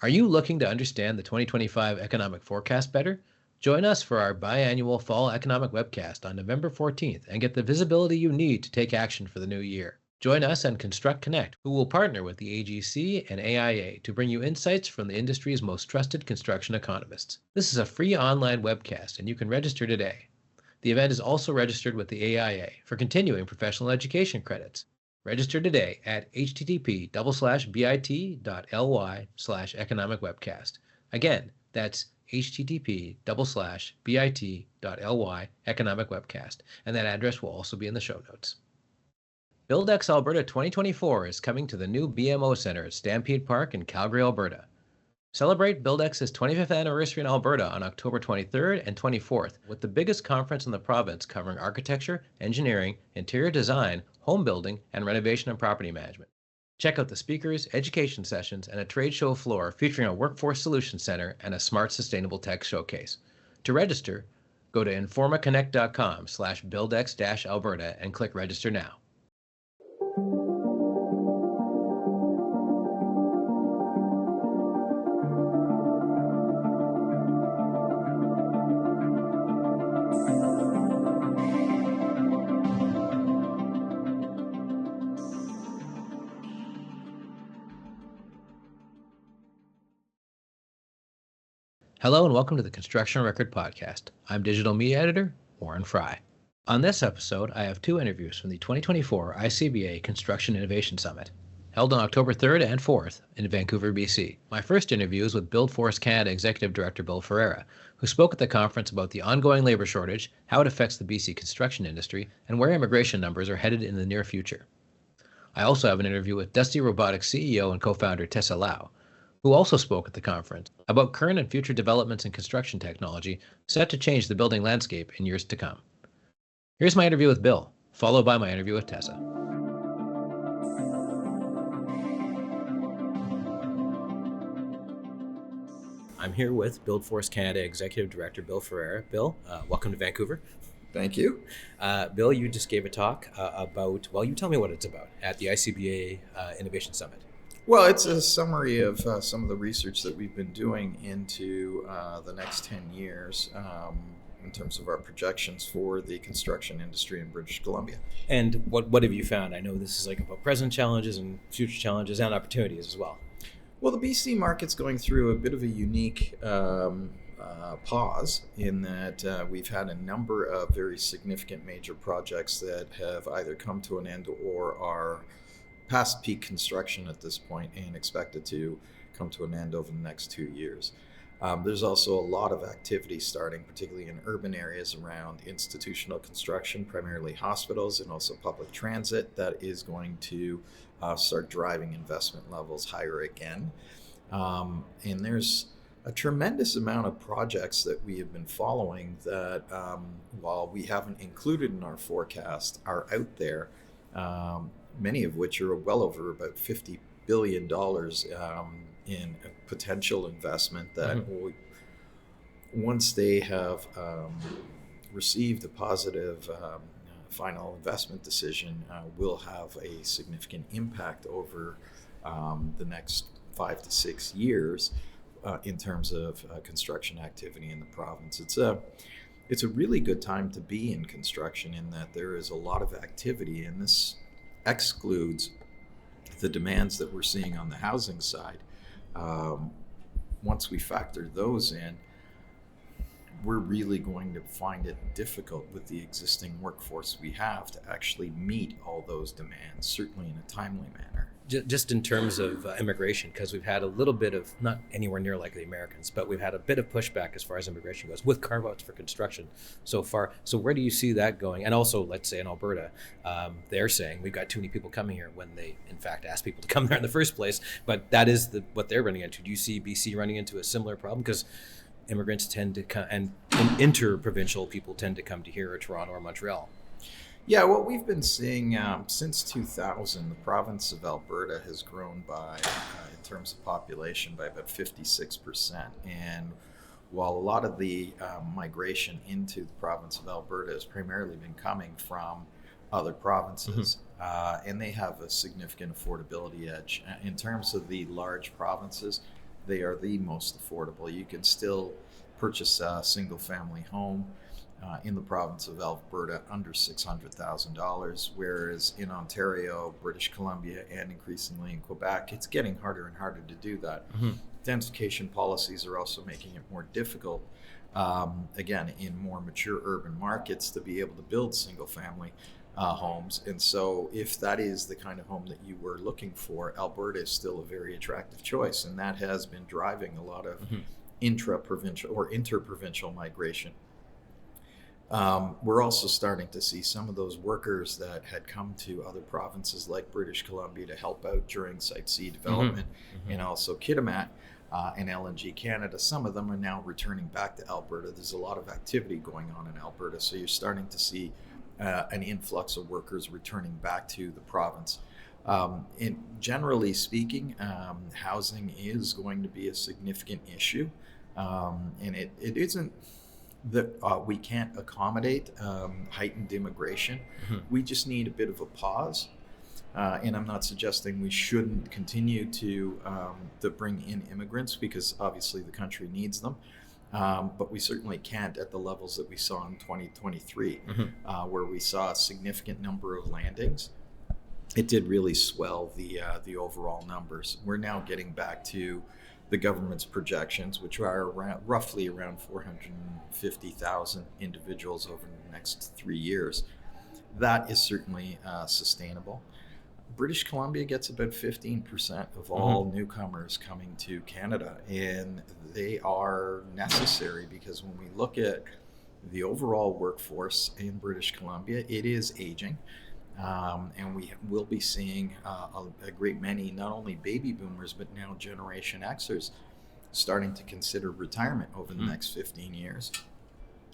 Are you looking to understand the 2025 economic forecast better? Join us for our biannual fall economic webcast on November 14th and get the visibility you need to take action for the new year. Join us and Construct Connect, who will partner with the AGC and AIA to bring you insights from the industry's most trusted construction economists. This is a free online webcast and you can register today. The event is also registered with the AIA for continuing professional education credits. Register today at http://bit.ly/economic webcast. Again, that's http://bit.ly economic webcast, and that address will also be in the show notes. BuildX Alberta 2024 is coming to the new BMO Centre at Stampede Park in Calgary, Alberta. Celebrate BuildX's 25th anniversary in Alberta on October 23rd and 24th with the biggest conference in the province covering architecture, engineering, interior design, home building, and renovation and property management. Check out the speakers, education sessions, and a trade show floor featuring a workforce solutions center and a smart sustainable tech showcase. To register, go to informaconnect.com/buildx-alberta and click register now. Hello and welcome to the Construction Record Podcast. I'm Digital Media Editor, Warren Frey. On this episode, I have two interviews from the 2024 ICBA Construction Innovation Summit, held on October 3rd and 4th in Vancouver, BC. My first interview is with BuildForce Canada Executive Director Bill Ferreira, who spoke at the conference about the ongoing labor shortage, how it affects the BC construction industry, and where immigration numbers are headed in the near future. I also have an interview with State of Robotics CEO and co-founder Tessa Lau, who also spoke at the conference about current and future developments in construction technology set to change the building landscape in years to come. Here's my interview with Bill, followed by my interview with Tessa. I'm here with BuildForce Canada Executive Director Bill Ferreira. Bill, welcome to Vancouver. Thank you. Bill, you just gave a talk about, well, you tell me what it's about at the ICBA Innovation Summit. Well, it's a summary of some of the research that we've been doing into the next 10 years in terms of our projections for the construction industry in British Columbia. And what have you found? I know this is like about present challenges and future challenges and opportunities as well. Well, the BC market's going through a bit of a unique pause in that we've had a number of very significant major projects that have either come to an end or are past peak construction at this point and expected to come to an end over the next 2 years. There's also a lot of activity starting, particularly in urban areas around institutional construction, primarily hospitals and also public transit, that is going to start driving investment levels higher again. And there's a tremendous amount of projects that we have been following that, while we haven't included in our forecast, are out there. Many of which are well over about $50 billion in potential investment that once they have received a positive final investment decision, will have a significant impact over the next 5 to 6 years in terms of construction activity in the province. It's a really good time to be in construction in that there is a lot of activity, and this excludes the demands that we're seeing on the housing side. Once we factor those in, we're really going to find it difficult with the existing workforce we have to actually meet all those demands, certainly in a timely manner. Just in terms of immigration, because we've had a little bit of, not anywhere near like the Americans, but we've had a bit of pushback as far as immigration goes with carve-outs for construction so far. So where do you see that going? And also, let's say in Alberta, they're saying we've got too many people coming here when they, in fact, asked people to come there in the first place. But that is what they're running into. Do you see BC running into a similar problem? Because immigrants tend to come, and inter-provincial people tend to come to here or Toronto or Montreal. Yeah, what we've been seeing since 2000, the province of Alberta has grown by, in terms of population, by about 56%. And while a lot of the migration into the province of Alberta has primarily been coming from other provinces, and they have a significant affordability edge. In terms of the large provinces, they are the most affordable. You can still purchase a single family home in the province of Alberta under $600,000, whereas in Ontario, British Columbia, and increasingly in Quebec, it's getting harder and harder to do that. Mm-hmm. Densification policies are also making it more difficult, again, in more mature urban markets to be able to build single family homes. And so if that is the kind of home that you were looking for, Alberta is still a very attractive choice. And that has been driving a lot of intra-provincial or inter-provincial migration. We're also starting to see some of those workers that had come to other provinces like British Columbia to help out during Site C development and also Kitimat and LNG Canada. Some of them are now returning back to Alberta. There's a lot of activity going on in Alberta, so you're starting to see an influx of workers returning back to the province. Generally speaking, housing is going to be a significant issue, and it isn't that we can't accommodate heightened immigration. We just need a bit of a pause. And I'm not suggesting we shouldn't continue to bring in immigrants, because obviously the country needs them. But we certainly can't at the levels that we saw in 2023, where we saw a significant number of landings. It did really swell the overall numbers. We're now getting back to the government's projections, which are roughly around 450,000 individuals over the next 3 years. That is certainly sustainable. British Columbia gets about 15% of all newcomers coming to Canada, and they are necessary because when we look at the overall workforce in British Columbia, it is aging. And we will be seeing a great many, not only baby boomers, but now Generation Xers starting to consider retirement over the next 15 years.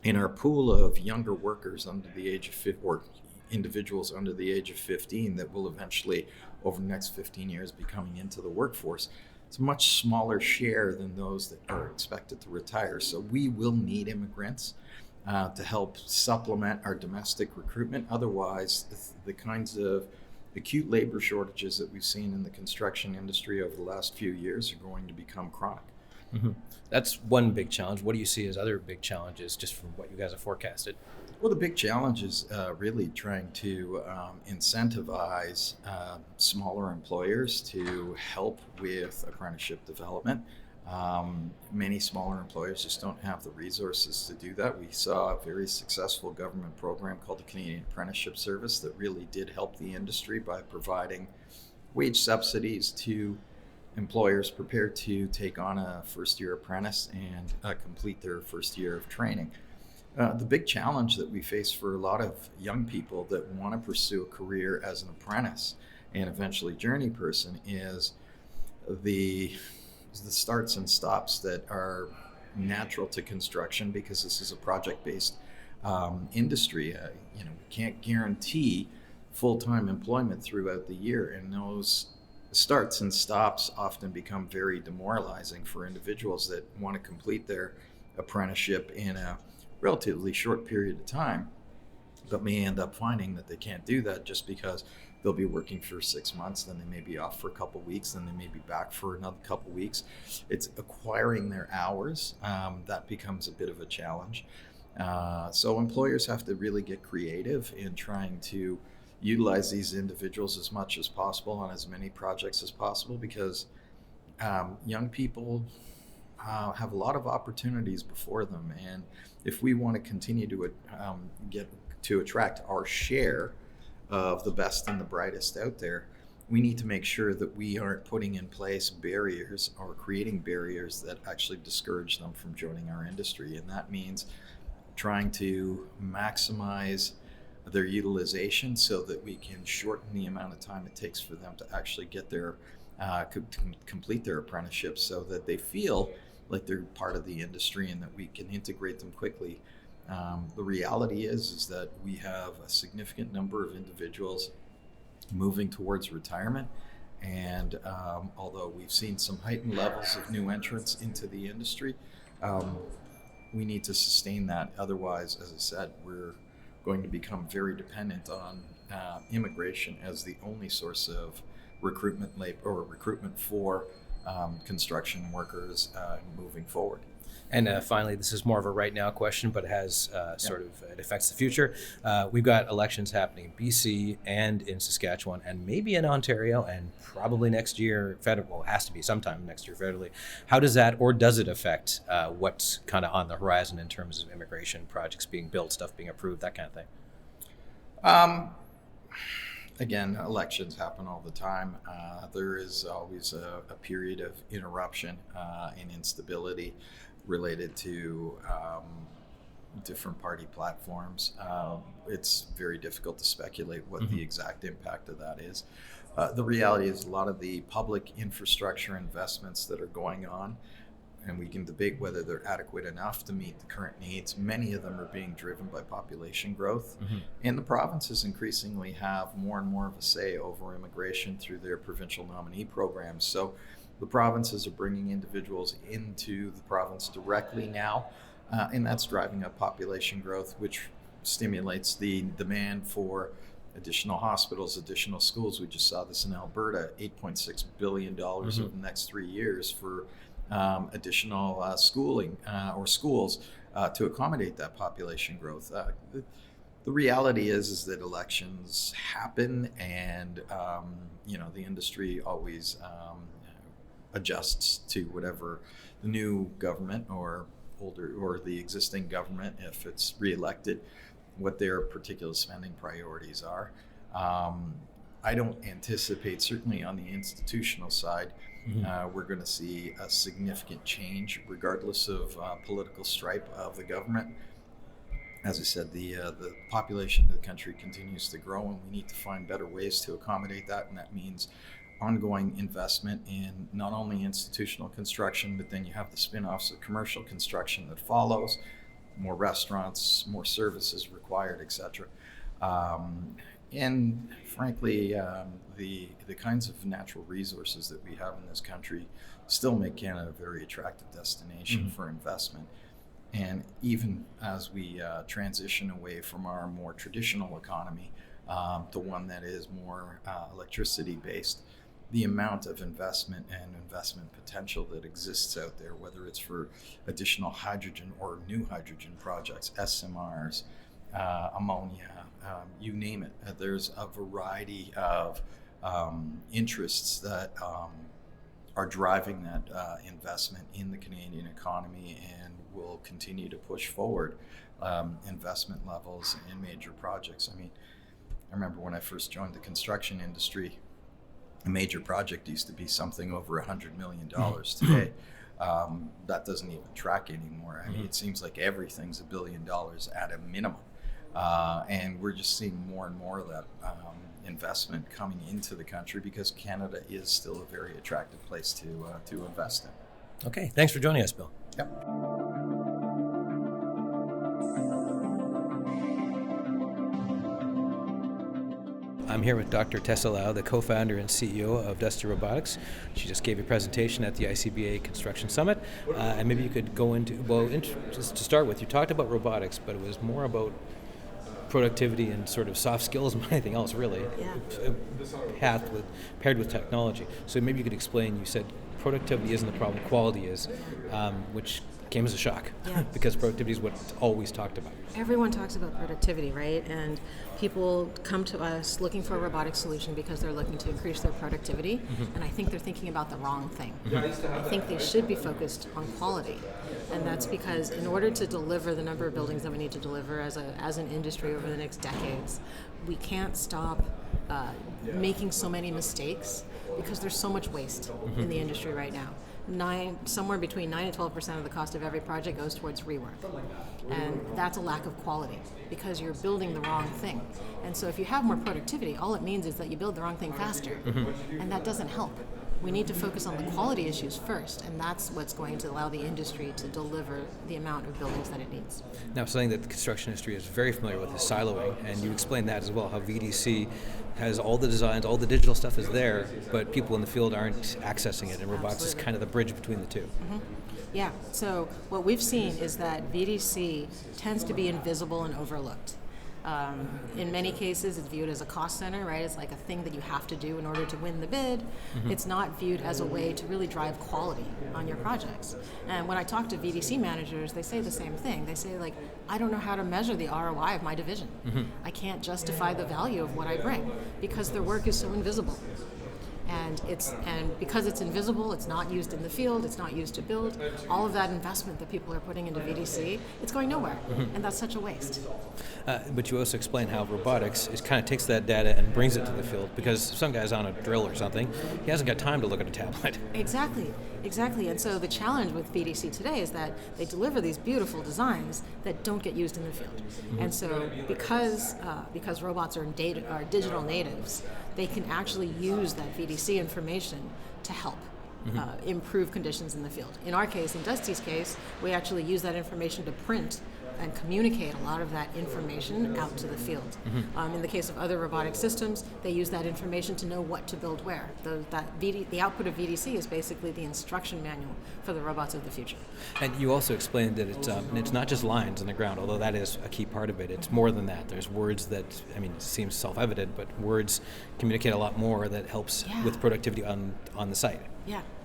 In our pool of younger workers under the age of 50, or individuals under the age of 15 that will eventually, over the next 15 years, be coming into the workforce, it's a much smaller share than those that are expected to retire. So we will need immigrants to help supplement our domestic recruitment. Otherwise, the kinds of acute labor shortages that we've seen in the construction industry over the last few years are going to become chronic. That's one big challenge. What do you see as other big challenges, just from what you guys have forecasted? Well, the big challenge is really trying to incentivize smaller employers to help with apprenticeship development. Many smaller employers just don't have the resources to do that. We saw a very successful government program called the Canadian Apprenticeship Service that really did help the industry by providing wage subsidies to employers prepared to take on a first-year apprentice and complete their first year of training. The big challenge that we face for a lot of young people that want to pursue a career as an apprentice and eventually journey person is the starts and stops that are natural to construction, because this is a project-based industry. We can't guarantee full-time employment throughout the year, and those starts and stops often become very demoralizing for individuals that want to complete their apprenticeship in a relatively short period of time, but may end up finding that they can't do that just because they'll be working for 6 months, then they may be off for a couple of weeks, then they may be back for another couple of weeks. It's acquiring their hours that becomes a bit of a challenge. So employers have to really get creative in trying to utilize these individuals as much as possible on as many projects as possible, because young people have a lot of opportunities before them. And if we want to continue to attract our share of the best and the brightest out there, we need to make sure that we aren't putting in place barriers or creating barriers that actually discourage them from joining our industry. And that means trying to maximize their utilization so that we can shorten the amount of time it takes for them to actually get their complete their apprenticeship, so that they feel like they're part of the industry and that we can integrate them quickly. The reality is that we have a significant number of individuals moving towards retirement, and although we've seen some heightened levels of new entrants into the industry, we need to sustain that. Otherwise, as I said, we're going to become very dependent on immigration as the only source of recruitment for construction workers moving forward. And finally, this is more of a right now question, but it has it affects the future. We've got elections happening in BC and in Saskatchewan and maybe in Ontario and probably next year federal. Well, it has to be sometime next year federally. How does that, or does it affect what's kind of on the horizon in terms of immigration projects being built, stuff being approved, that kind of thing? Again, elections happen all the time. There is always a period of interruption and instability related to different party platforms. It's very difficult to speculate what the exact impact of that is. The reality is a lot of the public infrastructure investments that are going on, and we can debate whether they're adequate enough to meet the current needs. Many of them are being driven by population growth, and the provinces increasingly have more and more of a say over immigration through their provincial nominee programs. So the provinces are bringing individuals into the province directly now, and that's driving up population growth, which stimulates the demand for additional hospitals, additional schools. We just saw this in Alberta, $8.6 billion over the next 3 years for additional schooling or schools to accommodate that population growth. The reality is that elections happen, and the industry always adjusts to whatever the new government or the existing government, if it's reelected, what their particular spending priorities are. I don't anticipate, certainly on the institutional side, we're going to see a significant change regardless of political stripe of the government. As I said, the population of the country continues to grow, and we need to find better ways to accommodate that, and that means ongoing investment in not only institutional construction, but then you have the spin-offs of commercial construction that follows, more restaurants, more services required, etc. And frankly, the kinds of natural resources that we have in this country still make Canada a very attractive destination for investment. And even as we transition away from our more traditional economy to one that is more electricity-based, the amount of investment and investment potential that exists out there, whether it's for additional hydrogen or new hydrogen projects, SMRs, ammonia, you name it. There's a variety of interests that are driving that investment in the Canadian economy, and will continue to push forward investment levels in major projects. I mean, I remember when I first joined the construction industry, a major project used to be something over $100 million. Today, that doesn't even track anymore. I mean, it seems like everything's $1 billion at a minimum. And we're just seeing more and more of that investment coming into the country because Canada is still a very attractive place to invest in. Okay, thanks for joining us, Bill. Yep. I'm here with Dr. Tessa Lau, the co-founder and CEO of State of Robotics. She just gave a presentation at the ICBA Construction Summit, and maybe you could go into, just to start with, you talked about robotics, but it was more about productivity and sort of soft skills than anything else, really. Yeah. Paired with technology. So maybe you could explain, you said productivity isn't the problem, quality is, which came as a shock, because productivity is what's always talked about. Everyone talks about productivity, right? And people come to us looking for a robotic solution because they're looking to increase their productivity, and I think they're thinking about the wrong thing. I think they should be focused on quality, and that's because in order to deliver the number of buildings that we need to deliver as an industry over the next decades, we can't stop making so many mistakes because there's so much waste in the industry right now. Somewhere between 9 and 12% of the cost of every project goes towards rework. And that's a lack of quality because you're building the wrong thing. And so if you have more productivity, all it means is that you build the wrong thing faster. And that doesn't help. We need to focus on the quality issues first, and that's what's going to allow the industry to deliver the amount of buildings that it needs. Now, something that the construction industry is very familiar with is siloing, and you explained that as well, how VDC has all the designs, all the digital stuff is there, but people in the field aren't accessing it, and robotics is kind of the bridge between the two. Yeah, so what we've seen is that VDC tends to be invisible and overlooked. In many cases, it's viewed as a cost center, right? It's like a thing that you have to do in order to win the bid. It's not viewed as a way to really drive quality on your projects. And when I talk to VDC managers, they say the same thing. They say, like, I don't know how to measure the ROI of my division. I can't justify the value of what I bring because their work is so invisible. And because it's invisible, it's not used in the field, it's not used to build, all of that investment that people are putting into VDC, it's going nowhere. And that's such a waste. But you also explain how robotics kind of takes that data and brings it to the field, because some guy's on a drill or something, he hasn't got time to look at a tablet. Exactly. And so the challenge with VDC today is that they deliver these beautiful designs that don't get used in the field. And so because robots are digital natives, they can actually use that VDC information to help improve conditions in the field. In our case, in Dusty's case, we actually use that information to print and communicate a lot of that information out to the field. In the case of other robotic systems, they use that information to know what to build where. The output of VDC is basically the instruction manual for the robots of the future. And you also explained that it's not just lines on the ground, although that is a key part of it. It's more than that. There's words that, it seems self-evident, but words communicate a lot more that helps with productivity on the site.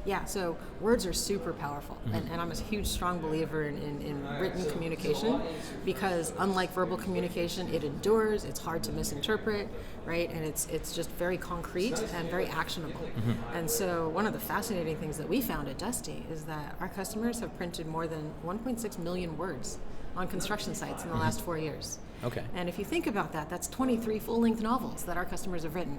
Yeah, so words are super powerful, and I'm a huge, strong believer in written communication, because unlike verbal communication, it endures, it's hard to misinterpret, right, and it's just very concrete and very actionable. And so one of the fascinating things that we found at Dusty is that our customers have printed more than 1.6 million words on construction sites in the last 4 years. Okay. And if you think about that, that's 23 full-length novels that our customers have written.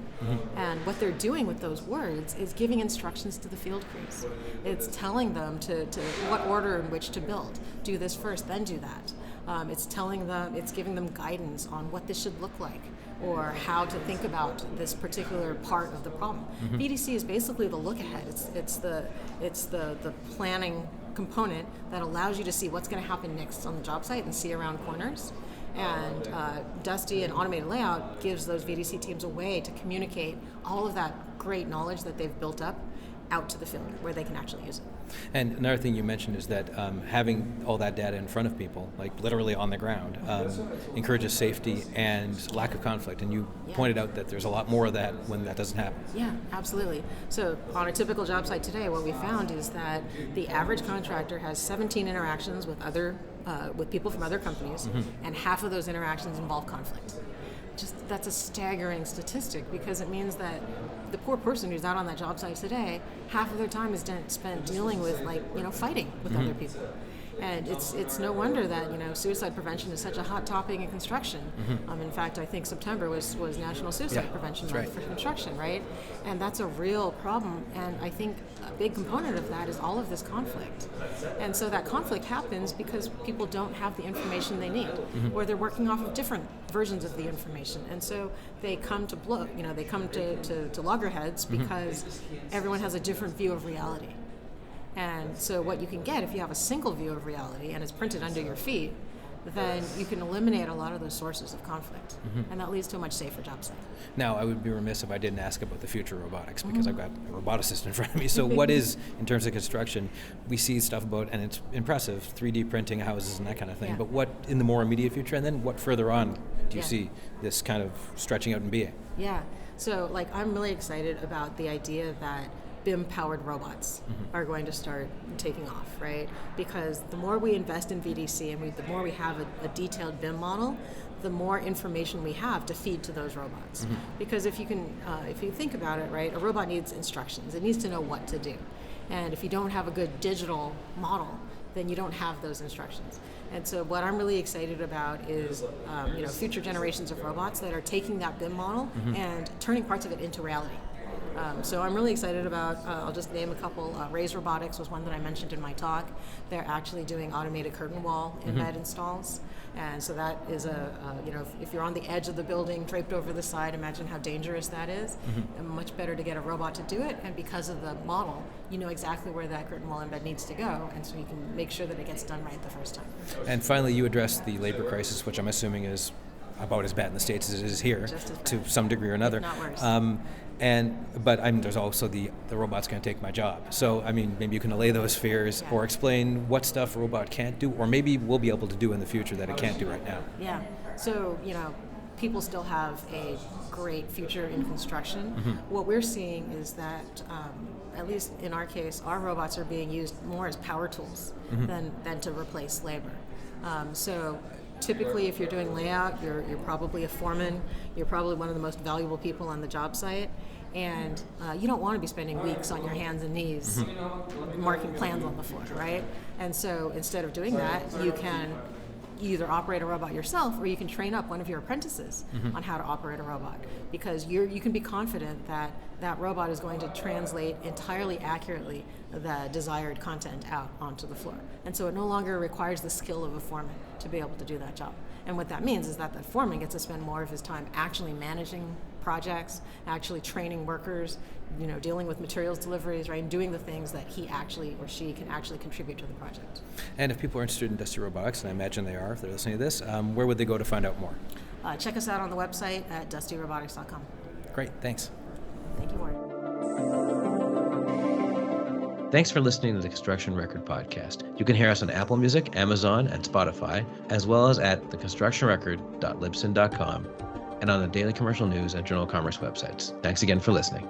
And what they're doing with those words is giving instructions to the field crews. It's telling them to what order in which to build. Do this first, then do that. It's giving them guidance on what this should look like, or how to think about this particular part of the problem. VDC is basically the look ahead. It's the planning component that allows you to see what's going to happen next on the job site and see around corners. And Dusty and Automated Layout gives those VDC teams a way to communicate all of that great knowledge that they've built up out to the field where they can actually use it. And another thing you mentioned is that having all that data in front of people, like literally on the ground, encourages safety and lack of conflict. And you pointed out that there's a lot more of that when that doesn't happen. Yeah, absolutely. So on a typical job site today, what we found is that the average contractor has 17 interactions with people from other companies, and half of those interactions involve conflict. That's a staggering statistic, because it means that the poor person who's out on that job site today, half of their time is spent dealing with fighting with other people. And it's no wonder that suicide prevention is such a hot topic in construction. In fact, I think September was National Suicide Prevention Month for construction, right? And that's a real problem. And I think a big component of that is all of this conflict. And so that conflict happens because people don't have the information they need, or they're working off of different versions of the information. And so they come to to loggerheads because everyone has a different view of reality. And so what you can get if you have a single view of reality and it's printed under your feet, then you can eliminate a lot of those sources of conflict. And that leads to a much safer job site. Now, I would be remiss if I didn't ask about the future of robotics, because I've got a roboticist in front of me. So what is, in terms of construction, we see stuff about, and it's impressive, 3D printing houses and that kind of thing, but what in the more immediate future, and then what further on do you see this kind of stretching out and being? Yeah, so I'm really excited about the idea that BIM-powered robots are going to start taking off, right? Because the more we invest in VDC and the more we have a detailed BIM model, the more information we have to feed to those robots. Because if you think about it, right, a robot needs instructions. It needs to know what to do. And if you don't have a good digital model, then you don't have those instructions. And so what I'm really excited about is future generations of robots that are taking that BIM model and turning parts of it into reality. So I'm really excited about, I'll just name a couple. Raise Robotics was one that I mentioned in my talk. They're actually doing automated curtain wall embed installs. And so that is if you're on the edge of the building, draped over the side, imagine how dangerous that is. And much better to get a robot to do it. And because of the model, you know exactly where that curtain wall embed needs to go. And so you can make sure that it gets done right the first time. And finally, you addressed the labor crisis, which I'm assuming is about as bad in the States as it is here, to some degree or another. If not worse. But there's also the robot's going to take my job. So, maybe you can allay those fears or explain what stuff a robot can't do, or maybe we'll be able to do in the future that it can't do right now. Yeah. So, people still have a great future in construction. What we're seeing is that, at least in our case, our robots are being used more as power tools than to replace labor. So typically, if you're doing layout, you're probably a foreman. You're probably one of the most valuable people on the job site. And you don't want to be spending weeks on your hands and knees marking plans on the floor, right? And so instead of doing that, you can either operate a robot yourself, or you can train up one of your apprentices on how to operate a robot, because you can be confident that that robot is going to translate entirely accurately the desired content out onto the floor. And so it no longer requires the skill of a foreman to be able to do that job. And what that means is that the foreman gets to spend more of his time actually managing projects, actually training workers, dealing with materials deliveries, right, and doing the things that he actually or she can actually contribute to the project. And if people are interested in Dusty Robotics, and I imagine they are if they're listening to this, where would they go to find out more? Check us out on the website at dustyrobotics.com. Great, thanks. Thank you, Warren. Thanks for listening to the Construction Record Podcast. You can hear us on Apple Music, Amazon, and Spotify, as well as at theconstructionrecord.libsyn.com and on the Daily Commercial News and Journal of Commerce websites. Thanks again for listening.